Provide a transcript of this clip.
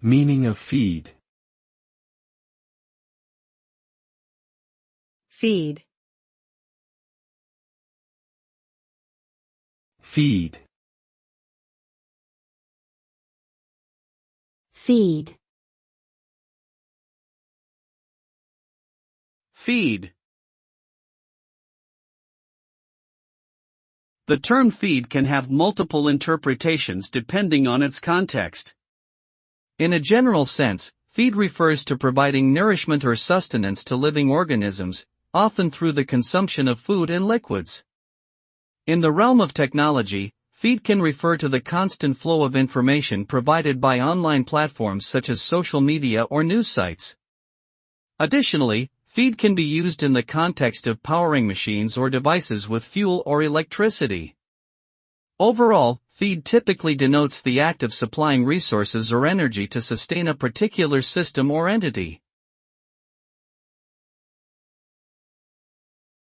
Meaning of feed. Feed. Feed. Feed. Feed. The term feed can have multiple interpretations depending on its context. In a general sense, feed refers to providing nourishment or sustenance to living organisms, often through the consumption of food and liquids. In the realm of technology, feed can refer to the constant flow of information provided by online platforms such as social media or news sites. Additionally, feed can be used in the context of powering machines or devices with fuel or electricity. Overall, feed typically denotes the act of supplying resources or energy to sustain a particular system or entity.